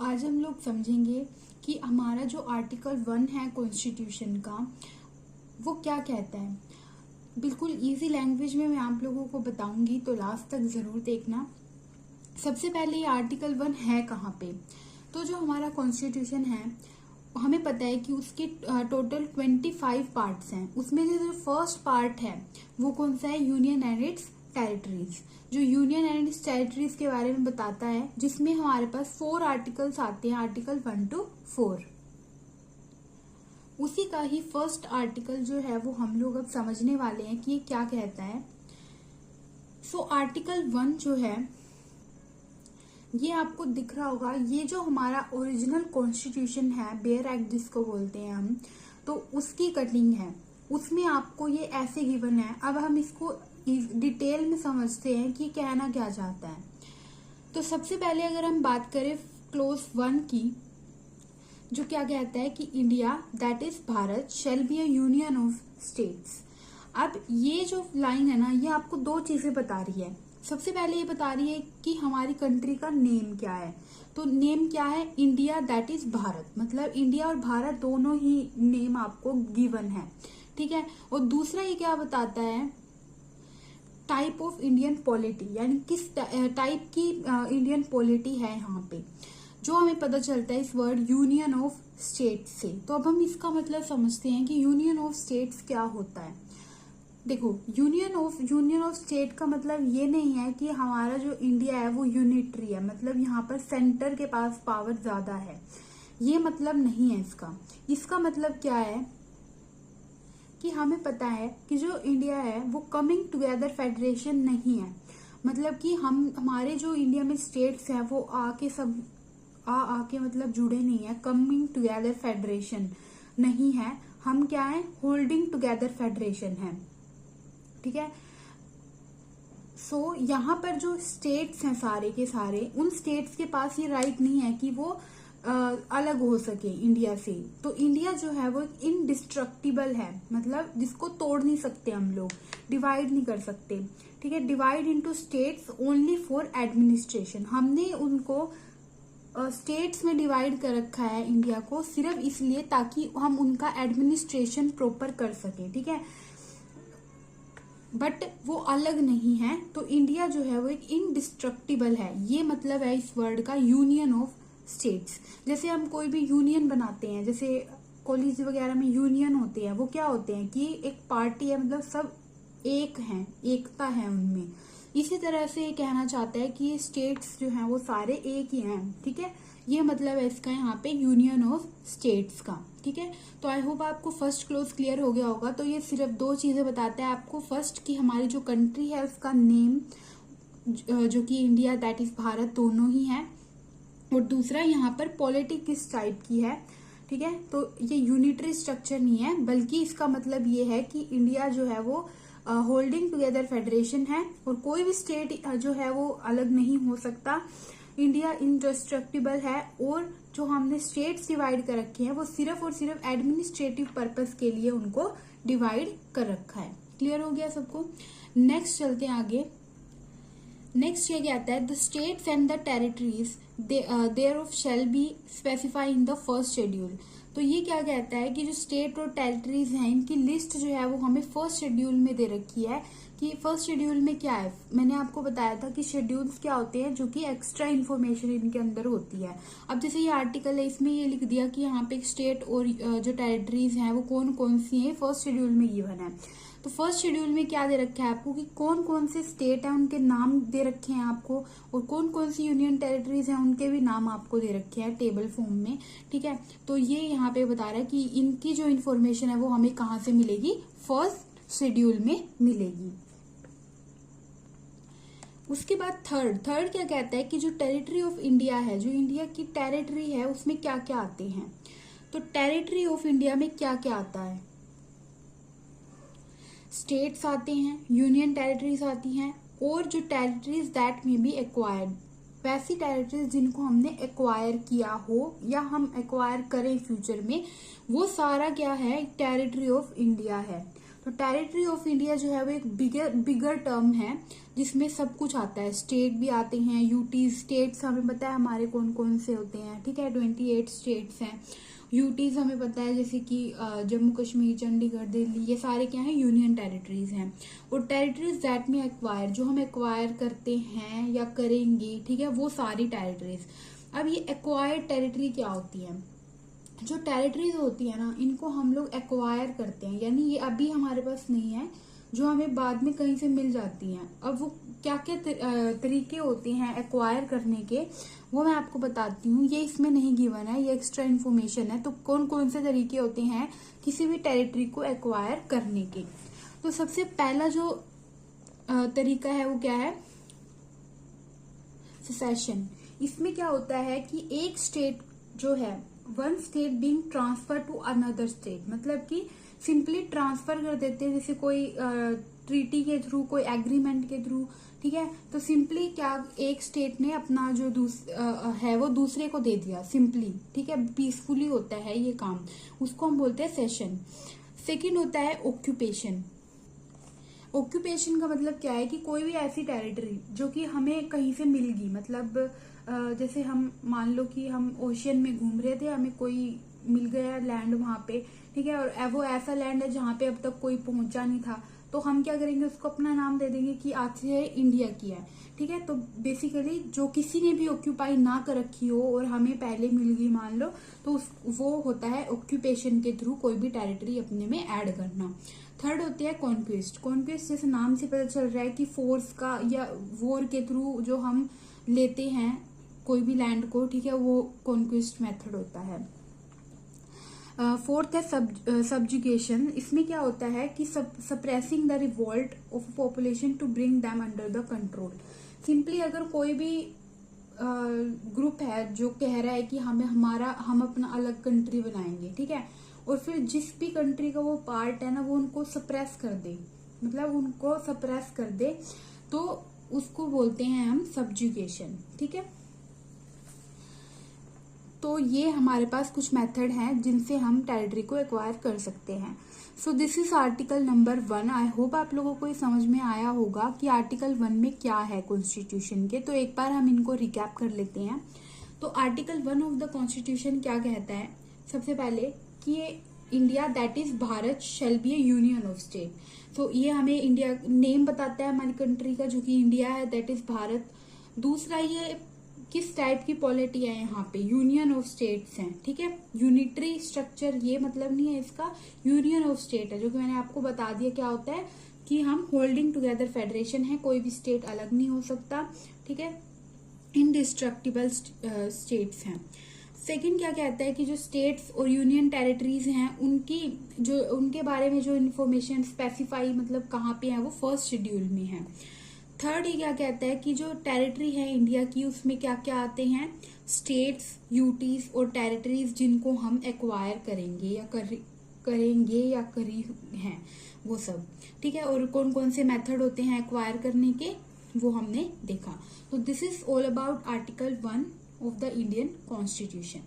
आज हम लोग समझेंगे कि हमारा जो आर्टिकल 1 है कॉन्स्टिट्यूशन का वो क्या कहता है। बिल्कुल इजी लैंग्वेज में मैं आप लोगों को बताऊंगी, तो लास्ट तक जरूर देखना। सबसे पहले ये आर्टिकल 1 है कहाँ पे। तो जो हमारा कॉन्स्टिट्यूशन है हमें पता है कि उसके टोटल 25 पार्ट्स हैं। उसमें जो फर्स्ट पार्ट है वो कौन सा है, यूनियन एंड इट्स टेरिटरीज। जो यूनियन एंड इट्स टेरिटरीज के बारे में बताता है, जिसमें हमारे पास 4 आर्टिकल्स आते हैं, आर्टिकल 1 to 4। उसी का ही फर्स्ट आर्टिकल जो है वो हम लोग अब समझने वाले हैं कि ये क्या कहता है। आर्टिकल 1 जो है ये आपको दिख रहा होगा, ये जो हमारा ओरिजिनल कॉन्स्टिट्यूशन है, बेयर एक्ट जिसको बोलते हैं हम, तो उसकी कटिंग है। उसमें आपको ये ऐसे गिवन है। अब हम इसको डिटेल में समझते हैं कि कहना क्या चाहता है। तो सबसे पहले अगर हम बात करें क्लोज 1 की, जो क्या कहता है कि India that is Bharat shall be a union of states. अब ये जो लाइन है ना, ये आपको 2 चीजें बता रही है। सबसे पहले ये बता रही है कि हमारी कंट्री का नेम क्या है। तो नेम क्या है, इंडिया दैट इज भारत, मतलब इंडिया और भारत दोनों ही नेम आपको गिवन है, ठीक है। और दूसरा ये क्या बताता है, टाइप ऑफ इंडियन पॉलिटी, यानी किस टाइप की इंडियन पॉलिटी है यहाँ पे, जो हमें पता चलता है इस वर्ड यूनियन ऑफ स्टेट्स से। तो अब हम इसका मतलब समझते हैं कि यूनियन ऑफ स्टेट्स क्या होता है। देखो, यूनियन ऑफ स्टेट का मतलब ये नहीं है कि हमारा जो इंडिया है वो यूनिटरी है, मतलब यहाँ पर सेंटर के पास पावर ज्यादा है, ये मतलब नहीं है इसका। इसका मतलब क्या है कि हमें पता है कि जो इंडिया है वो कमिंग टुगेदर फेडरेशन नहीं है। मतलब कि हमारे जो इंडिया में स्टेट्स हैं वो आके मतलब जुड़े नहीं है। कमिंग टुगेदर फेडरेशन नहीं है, हम क्या है, होल्डिंग टुगेदर फेडरेशन है, ठीक है। यहाँ पर जो स्टेट्स हैं सारे के सारे, उन स्टेट्स के पास ये राइट नहीं है कि वो अलग हो सके इंडिया से। तो इंडिया जो है वो इनडिस्ट्रक्टिबल है, मतलब जिसको तोड़ नहीं सकते हम लोग, डिवाइड नहीं कर सकते, ठीक है। Divide into states only for administration. हमने उनको स्टेट्स में डिवाइड कर रखा है इंडिया को, सिर्फ इसलिए ताकि हम उनका एडमिनिस्ट्रेशन प्रॉपर कर सके, ठीक है। बट वो अलग नहीं है। तो इंडिया जो है वो एक इनडिस्ट्रक्टिबल है, ये मतलब है इस वर्ड का, यूनियन ऑफ स्टेट्स। जैसे हम कोई भी यूनियन बनाते हैं, जैसे कॉलेज वगैरह में यूनियन होते हैं, वो क्या होते हैं कि एक पार्टी है, मतलब सब एक हैं, एकता है उनमें। इसी तरह से ये कहना चाहता है कि ये स्टेट्स जो हैं वो सारे एक ही हैं, ठीक है। ये मतलब है इसका यहाँ पे यूनियन ऑफ स्टेट्स का, ठीक है। तो आई होप आपको फर्स्ट क्लोज क्लियर हो गया होगा। तो ये सिर्फ 2 चीजें बताता है आपको। फर्स्ट कि हमारी जो कंट्री है उसका नेम जो कि इंडिया दैट इज भारत दोनों ही है, और दूसरा यहाँ पर पॉलिटी किस टाइप की है, ठीक है। तो ये यूनिटरी स्ट्रक्चर नहीं है, बल्कि इसका मतलब ये है कि इंडिया जो है वो होल्डिंग टुगेदर फेडरेशन है, और कोई भी स्टेट जो है वो अलग नहीं हो सकता। इंडिया इंडिस्ट्रक्टिबल है, और जो हमने स्टेट्स डिवाइड कर रखे हैं वो सिर्फ और सिर्फ एडमिनिस्ट्रेटिव पर्पस के लिए उनको डिवाइड कर रखा है। क्लियर हो गया सबको। नेक्स्ट चलते हैं आगे। नेक्स्ट ये कहता है, the states and the territories thereof shall be specified in the first schedule. तो ये क्या कहता है कि जो स्टेट और टेरिटरीज हैं इनकी लिस्ट जो है वो हमें फर्स्ट शेड्यूल में दे रखी है। कि फर्स्ट शेड्यूल में क्या है, मैंने आपको बताया था कि शेड्यूल्स क्या होते हैं, जो कि एक्स्ट्रा इन्फॉर्मेशन इनके अंदर होती है। अब जैसे ये आर्टिकल है, इसमें ये लिख दिया कि यहाँ पे स्टेट और जो टेरिटरीज हैं वो कौन कौन सी हैं, फर्स्ट शेड्यूल में गिवन है। तो फर्स्ट शेड्यूल में क्या दे रखा है आपको कि कौन कौन से स्टेट हैं उनके नाम दे रखे हैं आपको, और कौन कौन सी यूनियन टेरिटरीज हैं उनके भी नाम आपको दे रखे हैं टेबल फॉर्म में, ठीक है। तो ये यहाँ पे बता रहा है कि इनकी जो इन्फॉर्मेशन है वो हमें कहाँ से मिलेगी, फर्स्ट शेड्यूल में मिलेगी। उसके बाद थर्ड क्या कहता है कि जो टेरिटरी ऑफ इंडिया है, जो इंडिया की टेरिटरी है, उसमें क्या क्या आते हैं। तो टेरिटरी ऑफ इंडिया में क्या क्या आता है, स्टेट्स आते हैं, यूनियन टेरिटरीज आती हैं, और जो टेरिटरीज दैट में बी एक्वायर्ड, वैसी टेरिटरीज जिनको हमने एक्वायर किया हो या हम एक्वायर करें फ्यूचर में, वो सारा क्या है, टेरिटरी ऑफ इंडिया है। तो तो टेरिटरी ऑफ इंडिया जो है वो एक बिगर टर्म है जिसमें सब कुछ आता है। स्टेट भी आते हैं, यूटीज। स्टेट्स हमें पता है हमारे कौन कौन से होते हैं, ठीक है, 28 स्टेट्स हैं। यूटीज हमें पता है जैसे कि जम्मू कश्मीर, चंडीगढ़, दिल्ली, ये सारे क्या हैं, यूनियन टेरिटरीज हैं। और टेरिटरीज दैट में एक्वायर, जो हम एक्वायर करते हैं या करेंगे, ठीक है, वो सारी टेरिटरीज। अब ये एक्वायर्ड टेरिटरी क्या होती है? जो टेरिटरीज होती है ना, इनको हम लोग एक्वायर करते हैं, यानी ये अभी हमारे पास नहीं है, जो हमें बाद में कहीं से मिल जाती हैं। अब वो क्या क्या तरीके होते हैं एक्वायर करने के, वो मैं आपको बताती हूँ। ये इसमें नहीं गिवन है, ये एक्स्ट्रा इन्फॉर्मेशन है। तो कौन कौन से तरीके होते हैं किसी भी टेरिटरी को एक्वायर करने के? तो सबसे पहला जो तरीका है वो क्या है? सेसेशन। इसमें क्या होता है कि एक स्टेट जो है, one state being transfer to another state, मतलब कि सिंपली ट्रांसफर कर देते हैं, जैसे कोई ट्रीटी के थ्रू, कोई एग्रीमेंट के थ्रू, ठीक है। तो सिंपली क्या, एक स्टेट ने अपना जो है वो दूसरे को दे दिया सिंपली, ठीक है, पीसफुली होता है ये काम, उसको हम बोलते हैं सेशन। सेकेंड होता है ऑक्यूपेशन। ऑक्यूपेशन का मतलब क्या है कि कोई भी ऐसी टेरिटरी जो कि हमें कहीं से मिल गई, मतलब जैसे हम मान लो कि हम ओशियन में घूम रहे थे, हमें कोई मिल गया लैंड वहां पे, ठीक है, और वो ऐसा लैंड है जहां पे अब तक कोई पहुंचा नहीं था, तो हम क्या करेंगे, उसको अपना नाम दे देंगे कि आज से इंडिया की है, ठीक है। तो बेसिकली जो किसी ने भी ऑक्यूपाई ना कर रखी हो और हमें पहले मिल गई मान लो, तो वो होता है ऑक्यूपेशन के थ्रू कोई भी टेरिटरी अपने में ऐड करना। थर्ड होती है कॉन्क्वेस्ट। कॉन्क्वेस्ट जैसे नाम से पता चल रहा है कि फोर्स का या वॉर के थ्रू जो हम लेते हैं कोई भी लैंड को, ठीक है, वो कॉन्क्वेस्ट मेथड होता है। फोर्थ है सबजुगेशन। इसमें क्या होता है कि suppressing the revolt of population to bring them under the control. Simply अगर कोई भी ग्रुप है जो कह रहा है कि हम अपना अलग कंट्री बनाएंगे, ठीक है, और फिर जिस भी कंट्री का वो पार्ट है ना, वो उनको सप्रेस कर दे, मतलब उनको सप्रेस कर दे, तो उसको बोलते हैं हम सबजुगेशन, ठीक है। तो ये हमारे पास कुछ मेथड हैं जिनसे हम टेरिटरी को एक्वायर कर सकते हैं। So this is article number 1। I hope आप लोगों को ये समझ में आया होगा कि आर्टिकल 1 में क्या है कॉन्स्टिट्यूशन के। तो एक बार हम इनको रिकैप कर लेते हैं। तो आर्टिकल 1 ऑफ द कॉन्स्टिट्यूशन क्या कहता है? सबसे पहले कि ये India that is Bharat shall be A union of state. तो ये हमें इंडिया नेम बताता है हमारी कंट्री का, जो कि इंडिया है, दैट इज भारत। दूसरा, ये किस टाइप की पॉलिटी है, यहाँ पे यूनियन ऑफ स्टेट्स हैं, ठीक है। यूनिटरी स्ट्रक्चर ये मतलब नहीं है इसका, यूनियन ऑफ स्टेट है, जो कि मैंने आपको बता दिया क्या होता है कि हम होल्डिंग टुगेदर फेडरेशन है, कोई भी स्टेट अलग नहीं हो सकता, ठीक है। इनडिस्ट्रक्टिबल स्टेट्स हैं। सेकंड क्या कहता है कि जो स्टेट्स और यूनियन टेरिटरीज हैं उनके बारे में जो इन्फॉर्मेशन स्पेसिफाई, मतलब कहाँ पे है, वो फर्स्ट शेड्यूल में है। थर्ड ये क्या कहता है कि जो टेरिटरी है इंडिया की, उसमें क्या क्या आते हैं? स्टेट्स, यूटीज और टेरिटरीज जिनको हम एक्वायर करेंगे या करी हैं, वो सब, ठीक है। और कौन कौन से मेथड होते हैं एक्वायर करने के, वो हमने देखा। तो this is all about article 1 of the Indian Constitution.